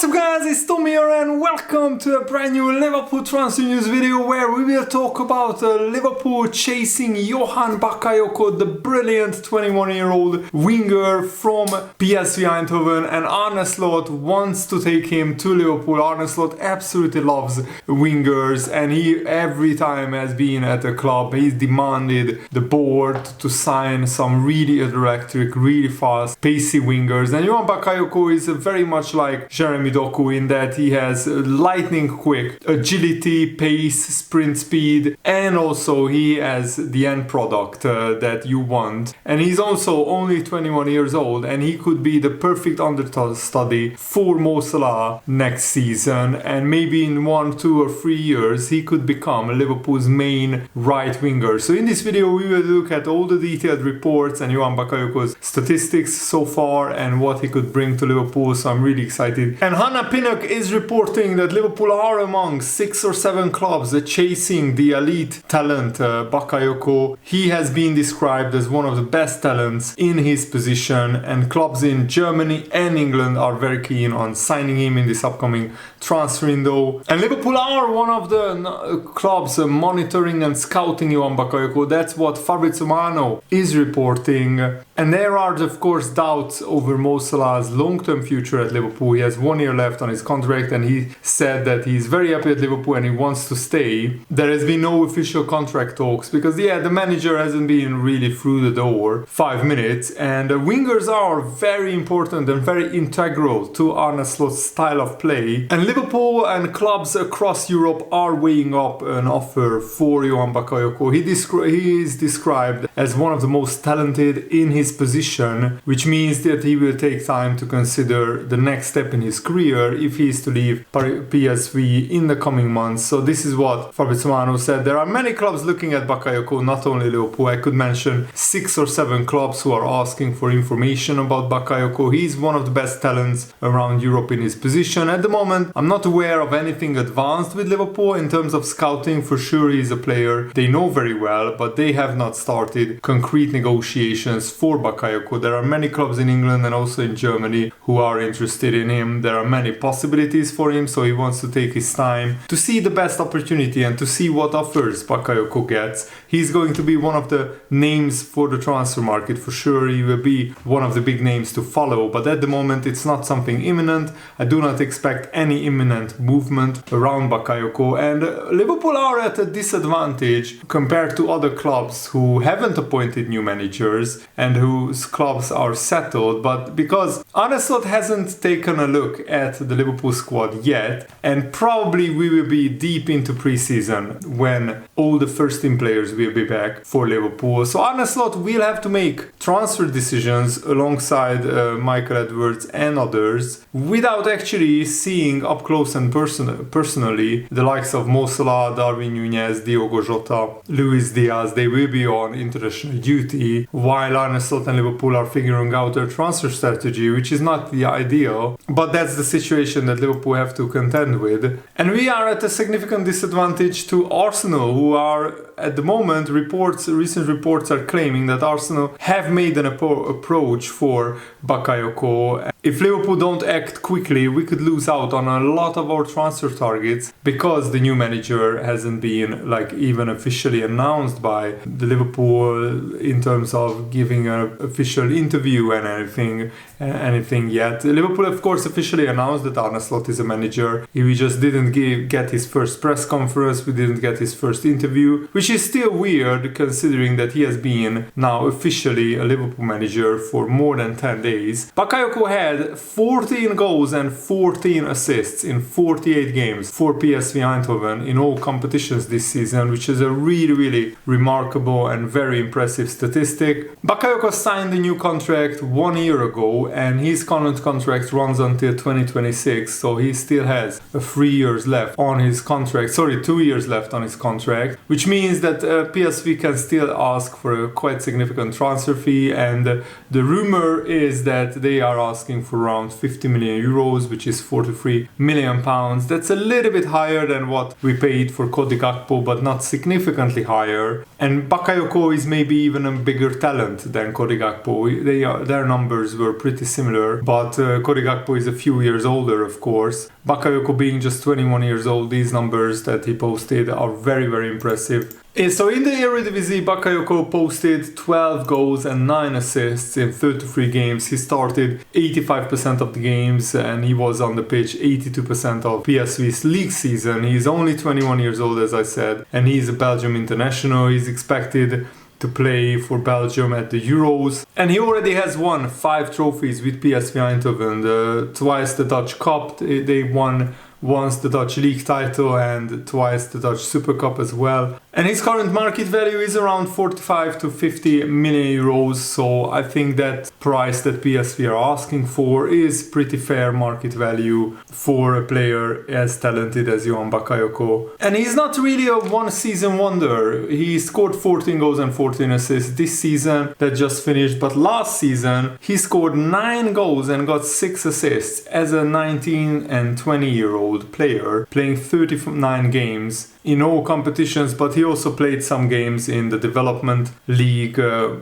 What's up guys, it's Tom here and welcome to a brand new Liverpool transfer news video where we will talk about Liverpool chasing Johan Bakayoko, the brilliant 21-year-old winger from PSV Eindhoven, and Arne Slot wants to take him to Liverpool. Arne Slot absolutely loves wingers and he every time has been at the club, he's demanded the board to sign some really electric, really fast, pacey wingers, and Johan Bakayoko is very much like Jeremy Doku in that he has lightning quick agility, pace, sprint speed, and also he has the end product that you want. And he's also only 21 years old and he could be the perfect understudy for Mo Salah next season, and maybe in 1, 2 or 3 years he could become Liverpool's main right winger. So in this video we will look at all the detailed reports and Johan Bakayoko's statistics so far and what he could bring to Liverpool, so I'm really excited. And Hannah Pinnock is reporting that Liverpool are among 6 or 7 clubs chasing the elite talent Bakayoko. He has been described as one of the best talents in his position, and clubs in Germany and England are very keen on signing him in this upcoming transfer window. And Liverpool are one of the clubs monitoring and scouting Johan Bakayoko. That's what Fabrizio Romano is reporting. And there are of course doubts over Mo Salah's long-term future at Liverpool. He has 1 year left on his contract and he said that he's very happy at Liverpool and he wants to stay. There has been no official contract talks because the manager hasn't been really through the door 5 minutes, and wingers are very important and very integral to Arne Slot's style of play. And Liverpool and clubs across Europe are weighing up an offer for Johan Bakayoko. He is described as one of the most talented in his position, which means that he will take time to consider the next step in his career if he is to leave PSV in the coming months. So this is what Fabrizio Romano said. There are many clubs looking at Bakayoko, not only Liverpool. I could mention 6 or 7 clubs who are asking for information about Bakayoko. He's one of the best talents around Europe in his position. At the moment, I'm not aware of anything advanced with Liverpool in terms of scouting. For sure he's a player they know very well, but they have not started concrete negotiations for Bakayoko. There are many clubs in England and also in Germany who are interested in him. There are many possibilities for him, so he wants to take his time to see the best opportunity and to see what offers Bakayoko gets. He's going to be one of the names for the transfer market for sure. He will be one of the big names to follow, but at the moment it's not something imminent. I do not expect any imminent movement around Bakayoko, and Liverpool are at a disadvantage compared to other clubs who haven't appointed new managers and whose clubs are settled, but because Arne Slot hasn't taken a look at the Liverpool squad yet, and probably we will be deep into pre-season when all the first team players will be back for Liverpool. So Arne Slot will have to make transfer decisions alongside Michael Edwards and others without actually seeing up close and personally the likes of Mo Salah, Darwin Núñez, Diogo Jota, Luis Diaz. They will be on international duty while Arne Slot and Liverpool are figuring out their transfer strategy, which is not the ideal, but that's the situation that Liverpool have to contend with. And we are at a significant disadvantage to Arsenal, who are at the moment, recent reports are claiming that Arsenal have made an approach for Bakayoko. If Liverpool don't act quickly, we could lose out on a lot of our transfer targets because the new manager hasn't been even officially announced by the Liverpool in terms of giving an official interview and anything yet. Liverpool of course officially announced that Arne Slot is a manager. We just didn't get his first press conference, we didn't get his first interview, which is still weird considering that he has been now officially a Liverpool manager for more than 10 days. Bakayoko had 14 goals and 14 assists in 48 games for PSV Eindhoven in all competitions this season, which is a really remarkable and very impressive statistic. Bakayoko signed a new contract 1 year ago and his current contract runs until 2026, so he still has 3 years left on his contract, 2 years left on his contract, which means that PSV can still ask for a quite significant transfer fee, and the rumor is that they are asking asking for around 50 million euros, which is 43 million pounds. That's a little bit higher than what we paid for Cody Gakpo, but not significantly higher. And Bakayoko is maybe even a bigger talent than Cody Gakpo. Their numbers were pretty similar, but Cody Gakpo is a few years older, of course. Bakayoko being just 21 years old, these numbers that he posted are very, very impressive. So in the Eredivisie, Bakayoko posted 12 goals and 9 assists in 33 games. He started 85% of the games and he was on the pitch 82% of PSV's league season. He's only 21 years old, as I said, and he's a Belgium international. He's expected to play for Belgium at the Euros. And he already has won 5 trophies with PSV Eindhoven. Twice the Dutch Cup, they won once the Dutch League title and twice the Dutch Super Cup as well. And his current market value is around 45 to 50 million euros. So I think that price that PSV are asking for is pretty fair market value for a player as talented as Johan Bakayoko. And he's not really a one season wonder. He scored 14 goals and 14 assists this season that just finished. But last season he scored 9 goals and got 6 assists as a 19 and 20-year-old player playing 39 games in all competitions, but he also played some games in the development league,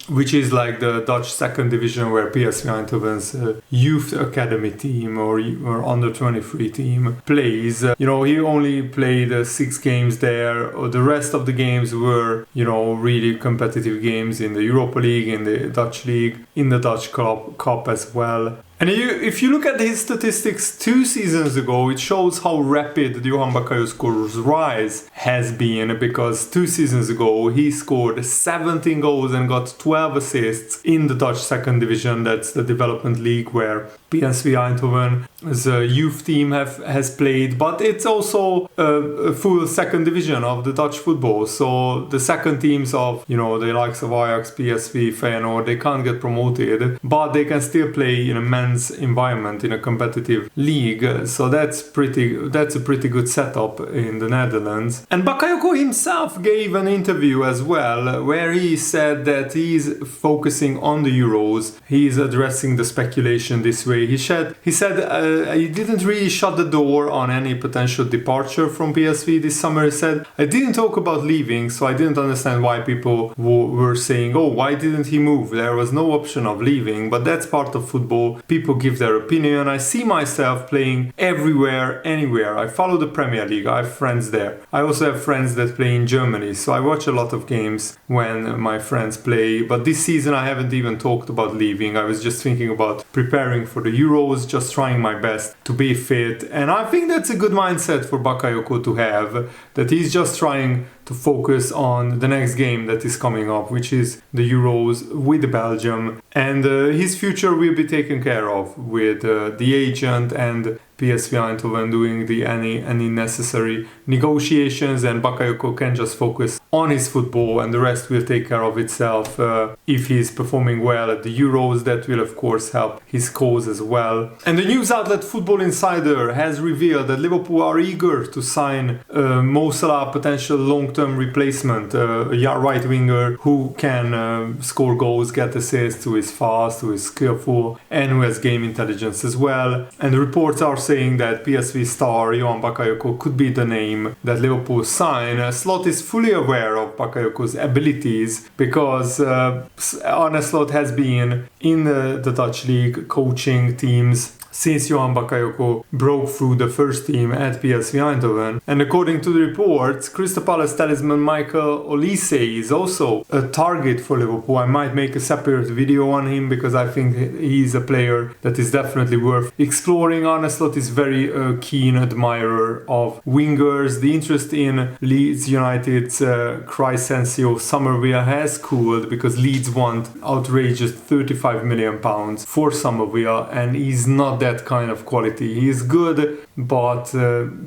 which is like the Dutch second division where PSV Eindhoven's youth academy team or under 23 team plays. He only played 6 games there. The rest of the games were, really competitive games in the Europa League, in the Dutch League, in the Dutch Cup as well. And if you look at his statistics 2 seasons ago, it shows how rapid Johan Bakayoko's rise has been, because 2 seasons ago he scored 17 goals and got 12 assists in the Dutch second division. That's the development league where PSV Eindhoven's youth team has played, but it's also a full second division of the Dutch football. So the second teams of the likes of Ajax, PSV, Feyenoord, they can't get promoted, but they can still play in a men's environment in a competitive league. So that's a pretty good setup in the Netherlands. And Bakayoko himself gave an interview as well where he said that he's focusing on the Euros. He's addressing the speculation this way. He said he didn't really shut the door on any potential departure from PSV this summer. He said, I didn't talk about leaving, so I didn't understand why people were saying, oh, why didn't he move? There was no option of leaving, but that's part of football. People give their opinion. I see myself playing everywhere, anywhere. I follow the Premier League. I have friends there. I also have friends that play in Germany, so I watch a lot of games when my friends play. But this season I haven't even talked about leaving. I was just thinking about preparing for the Euros, just trying my best to be fit. And I think that's a good mindset for Bakayoko to have, that he's just trying to focus on the next game that is coming up, which is the Euros with Belgium. And his future will be taken care of with the agent and PSV Eindhoven doing any necessary negotiations, and Bakayoko can just focus on his football and the rest will take care of itself. If he's performing well at the Euros, that will of course help his cause as well. And the news outlet Football Insider has revealed that Liverpool are eager to sign Mo Salah, potential long-term replacement, a right winger who can score goals, get assists, who is fast, who is skillful, and who has game intelligence as well. And the reports are saying that PSV star Johan Bakayoko could be the name that Liverpool sign. Slot is fully aware of Bakayoko's abilities because Arne Slot has been in the Dutch League coaching teams since Johan Bakayoko broke through the first team at PSV Eindhoven. And according to the reports, Crystal Palace talisman Michael Olise is also a target for Liverpool. I might make a separate video on him because I think he's a player that is definitely worth exploring. Arne Slot is very keen admirer of wingers. The interest in Leeds United's Crysencio Somerville has cooled because Leeds want outrageous £35 million for Somerville, and he's not that kind of quality. He is good, but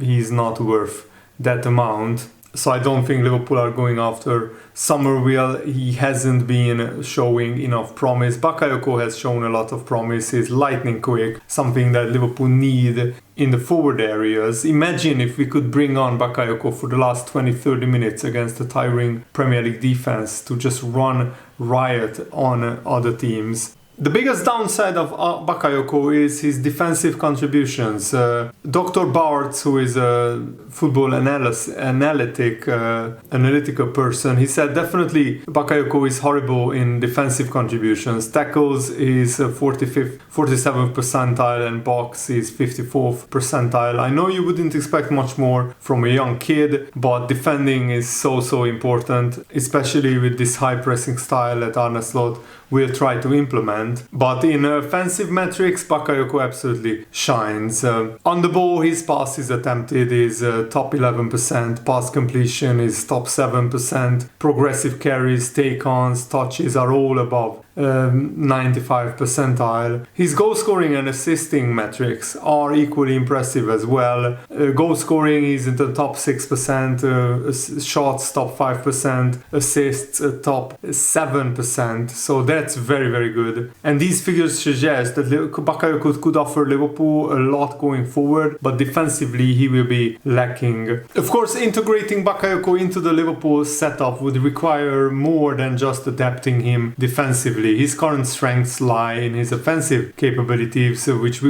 he's not worth that amount. So I don't think Liverpool are going after Somerville. He hasn't been showing enough promise. Bakayoko has shown a lot of promise. He's lightning quick, something that Liverpool need in the forward areas. Imagine if we could bring on Bakayoko for the last 20-30 minutes against a tiring Premier League defense to just run riot on other teams. The biggest downside of Bakayoko is his defensive contributions. Dr. Bartz, who is a football analytical person, he said definitely Bakayoko is horrible in defensive contributions. Tackles is 47th percentile and box is 54th percentile. I know you wouldn't expect much more from a young kid, but defending is so important, especially with this high pressing style that Arne will try to implement. But in offensive metrics, Bakayoko absolutely shines. On the ball, his passes attempted is top 11%, pass completion is top 7%, progressive carries, take-ons, touches are all above 95th percentile. His goal scoring and assisting metrics are equally impressive as well. Goal scoring is in the top 6%, shots top 5%, assists top 7%, so that's very good. And these figures suggest that Bakayoko could offer Liverpool a lot going forward, but defensively he will be lacking. Of course, integrating Bakayoko into the Liverpool setup would require more than just adapting him defensively. His current strengths lie in his offensive capabilities, which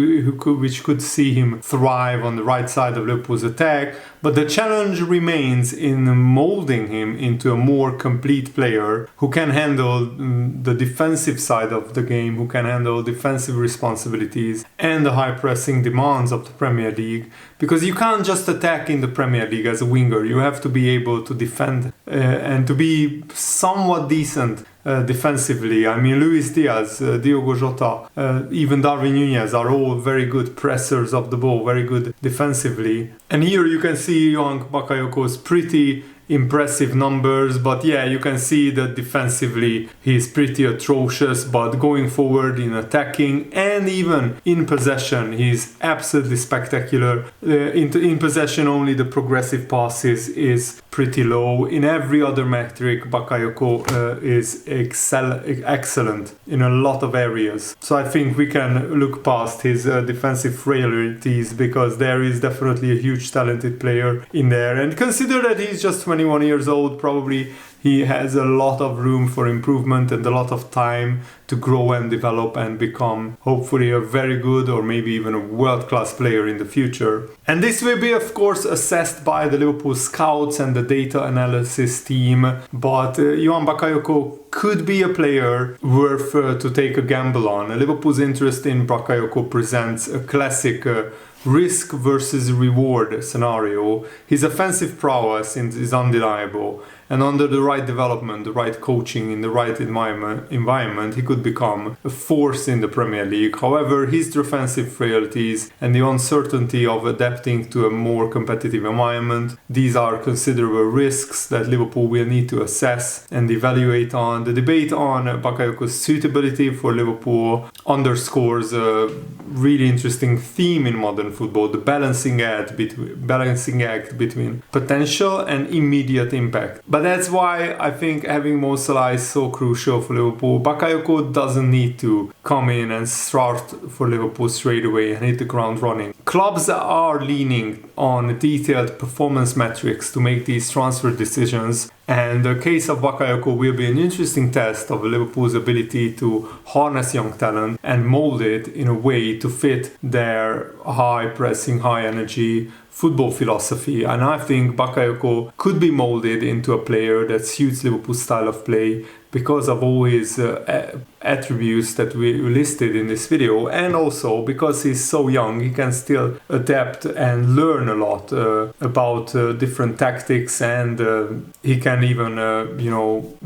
could see him thrive on the right side of Liverpool's attack, but the challenge remains in molding him into a more complete player who can handle the defensive side of the game, who can handle defensive responsibilities and the high pressing demands of the Premier League. Because you can't just attack in the Premier League as a winger, you have to be able to defend and to be somewhat decent defensively. I mean, Luis Diaz, Diogo Jota, even Darwin Núñez are all very good pressers of the ball, very good defensively. And here you can see Johan Bakayoko's pretty impressive numbers, but yeah, you can see that defensively he's pretty atrocious, but going forward in attacking and even in possession he's absolutely spectacular. In possession only the progressive passes is pretty low. In every other metric Bakayoko is excellent in a lot of areas, so I think we can look past his defensive frailties, because there is definitely a huge talented player in there. And consider that he's just 21 years old, probably he has a lot of room for improvement and a lot of time to grow and develop and become hopefully a very good or maybe even a world-class player in the future. And this will be of course assessed by the Liverpool scouts and the data analysis team, but Johan Bakayoko could be a player worth to take a gamble on. Liverpool's interest in Bakayoko presents a classic risk versus reward scenario. His offensive prowess is undeniable, and under the right development, the right coaching, in the right environment, he could become a force in the Premier League. However, his defensive frailties and the uncertainty of adapting to a more competitive environment, these are considerable risks that Liverpool will need to assess and evaluate on. The debate on Bakayoko's suitability for Liverpool underscores a really interesting theme in modern football, the balancing act between potential and immediate impact. But that's why I think having Mo Salah is so crucial for Liverpool. Bakayoko doesn't need to come in and start for Liverpool straight away and hit the ground running. Clubs are leaning on detailed performance metrics to make these transfer decisions, and the case of Bakayoko will be an interesting test of Liverpool's ability to harness young talent and mold it in a way to fit their high pressing, high energy football philosophy. And I think Bakayoko could be molded into a player that suits Liverpool's style of play because of all his attributes that we listed in this video, and also because he's so young, he can still adapt and learn a lot about different tactics, and he can even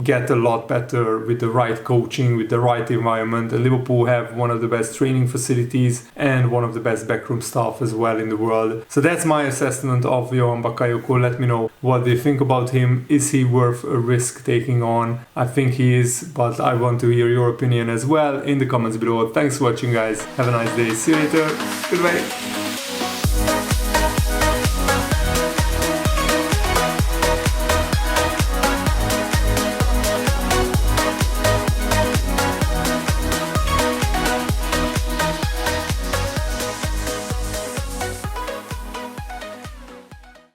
get a lot better with the right coaching, with the right environment. And Liverpool have one of the best training facilities and one of the best backroom staff as well in the world. So that's my assessment of Johan Bakayoko. Let me know what they think about him. Is he worth a risk taking on? I think he is, but I want to hear your opinion as well in the comments below. Thanks for watching, guys. Have a nice day. See you later. Goodbye.